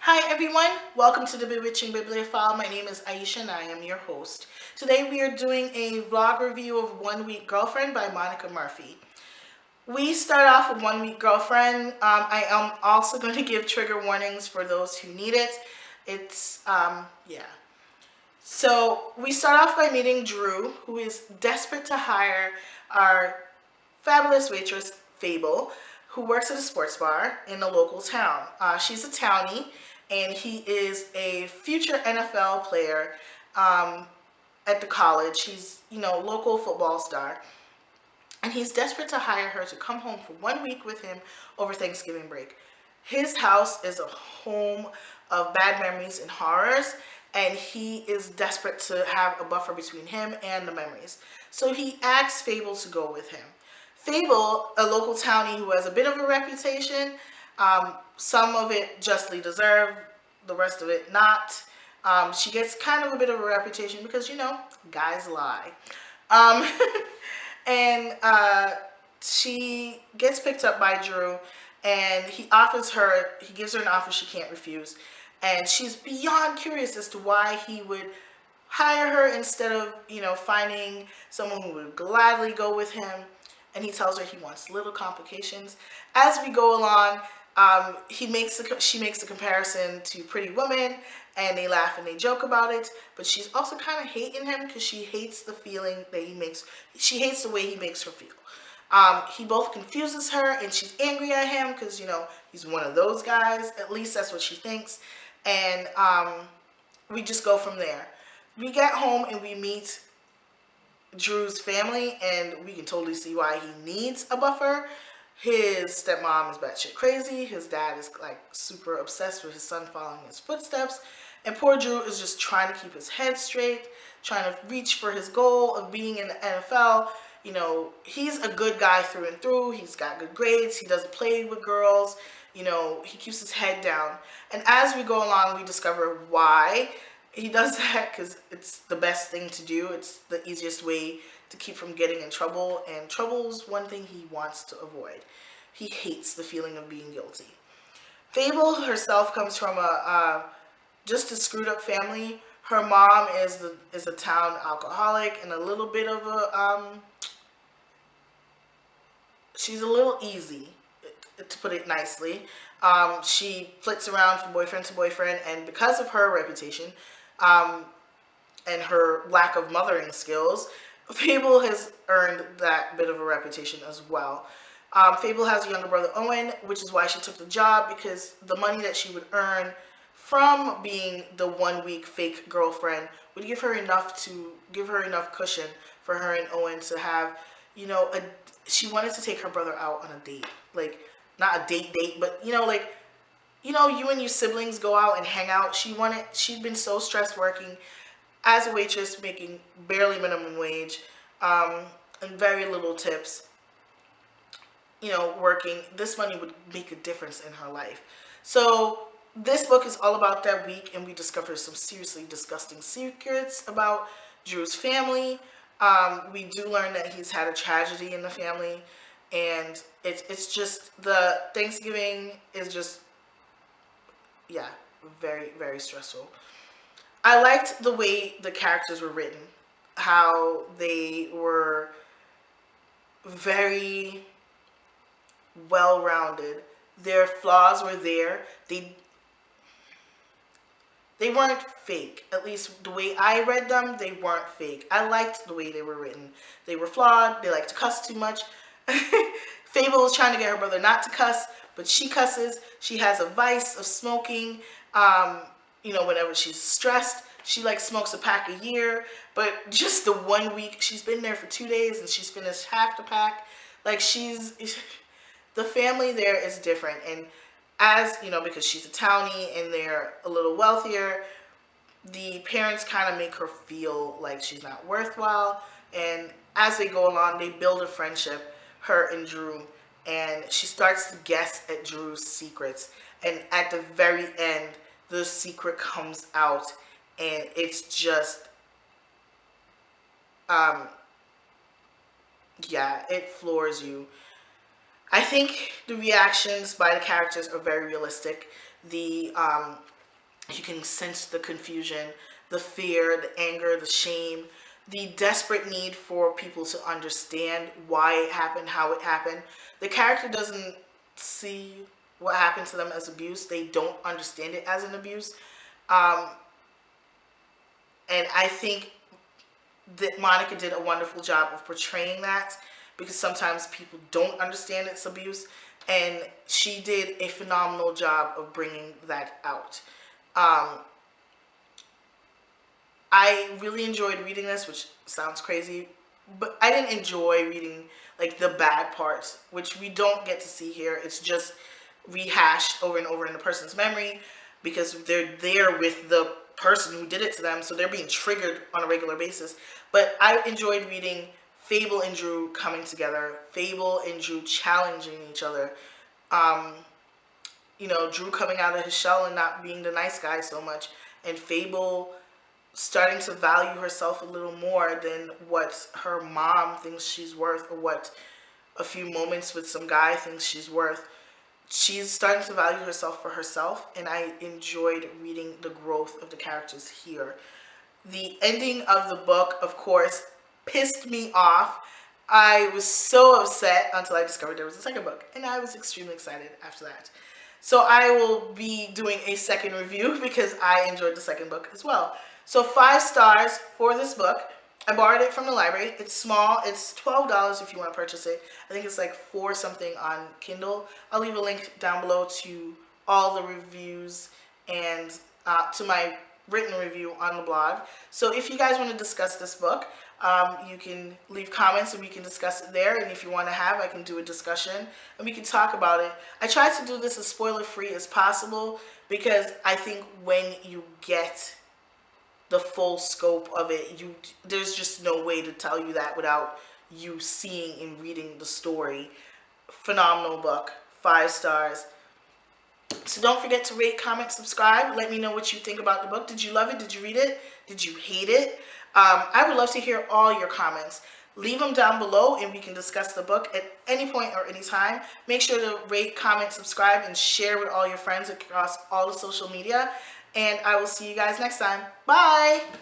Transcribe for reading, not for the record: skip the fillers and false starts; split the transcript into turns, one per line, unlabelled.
Hi everyone, welcome to the Bewitching Bibliophile. My name is Aisha and I am your host. Today we are doing a vlog review of One Week Girlfriend by Monica Murphy. We start off with One Week Girlfriend. I am also going to give trigger warnings for those who need it. Yeah. So we start off by meeting Drew, who is desperate to hire our fabulous waitress, Fable, who works at a sports bar in a local town. She's a townie, and he is a future NFL player at the college. He's, local football star. And he's desperate to hire her to come home for 1 week with him over Thanksgiving break. His house is a home of bad memories and horrors, and he is desperate to have a buffer between him and the memories. So he asks Fable to go with him. Fable, a local townie who has a bit of a reputation, some of it justly deserved, the rest of it not. She gets kind of a bit of a reputation because, guys lie. Um, and she gets picked up by Drew, and he gives her an offer she can't refuse. And she's beyond curious as to why he would hire her instead of, finding someone who would gladly go with him. And he tells her he wants little complications. As we go along, she makes a comparison to Pretty Woman, and they laugh and they joke about it. But she's also kind of hating him because she hates the feeling that he makes. She hates the way he makes her feel. He both confuses her, and she's angry at him because he's one of those guys. At least that's what she thinks. And we just go from there. We get home and we meet Drew's family, and we can totally see why he needs a buffer. His stepmom is batshit crazy. His dad is like super obsessed with his son following his footsteps. And poor Drew is just trying to keep his head straight, trying to reach for his goal of being in the NFL. He's a good guy through and through. He's got good grades. He doesn't play with girls. He keeps his head down. And as we go along, we discover why he does that, because it's the best thing to do. It's the easiest way to keep from getting in trouble, and trouble is one thing he wants to avoid. He hates the feeling of being guilty. Fable herself comes from just a screwed up family. Her mom is a town alcoholic and a little bit of she's a little easy, to put it nicely. She flits around from boyfriend to boyfriend, and because of her reputation, um, and her lack of mothering skills, Fable has earned that bit of a reputation as well. Fable has a younger brother, Owen, which is why she took the job, because the money that she would earn from being the 1 week fake girlfriend would give her enough cushion for her and Owen to have, she wanted to take her brother out on a date. Like, not a date, but, you and your siblings go out and hang out. She'd been so stressed working as a waitress, making barely minimum wage, and very little tips, working. This money would make a difference in her life. So this book is all about that week, and we discover some seriously disgusting secrets about Drew's family. We do learn that he's had a tragedy in the family, and it's just the Thanksgiving is just, yeah, very, very stressful. I liked the way the characters were written, how they were very well rounded. Their flaws were there. They weren't fake. At least the way I read them, they weren't fake. I liked the way they were written. They were flawed. They like to cuss too much. Fable was trying to get her brother not to cuss, but she cusses. She has a vice of smoking. Whenever she's stressed, she like smokes a pack a year. But just the 1 week, she's been there for 2 days and she's finished half the pack. Like, the family there is different. And as because she's a townie and they're a little wealthier, the parents kind of make her feel like she's not worthwhile. And as they go along, they build a friendship, her and Drew, and she starts to guess at Drew's secrets. And at the very end, the secret comes out, and it's just, um, yeah, it floors you. I think the reactions by the characters are very realistic. The You can sense the confusion, the fear, the anger, the shame, the desperate need for people to understand why it happened, how it happened. The character doesn't see what happened to them as abuse. They don't understand it as an abuse. Um, and I think that Monica did a wonderful job of portraying that, because sometimes people don't understand it's abuse, and she did a phenomenal job of bringing that out. Um, I really enjoyed reading this, which sounds crazy, but I didn't enjoy reading like the bad parts, which we don't get to see here. It's just rehashed over and over in the person's memory because they're there with the person who did it to them, so they're being triggered on a regular basis. But I enjoyed reading Fable and Drew coming together, Fable and Drew challenging each other. Um, Drew coming out of his shell and not being the nice guy so much, and Fable starting to value herself a little more than what her mom thinks she's worth, or what a few moments with some guy thinks she's worth. She's starting to value herself for herself, and I enjoyed reading the growth of the characters here. The ending of the book, of course, pissed me off. I was so upset until I discovered there was a second book, and I was extremely excited after that. So I will be doing a second review because I enjoyed the second book as well. So 5 stars for this book. I borrowed it from the library. It's small. It's $12 if you want to purchase it. I think it's like 4 something on Kindle. I'll leave a link down below to all the reviews and to my written review on the blog. So if you guys want to discuss this book, you can leave comments and we can discuss it there. And if you want to have, I can do a discussion and we can talk about it. I try to do this as spoiler free as possible because I think when you get the full scope of it, there's just no way to tell you that without you seeing and reading the story. Phenomenal book, 5 stars. So don't forget to rate, comment, subscribe. Let me know what you think about the book. Did you love it? Did you read it? Did you hate it? I would love to hear all your comments. Leave them down below and we can discuss the book at any point or any time. Make sure to rate, comment, subscribe, and share with all your friends across all the social media. And I will see you guys next time. Bye!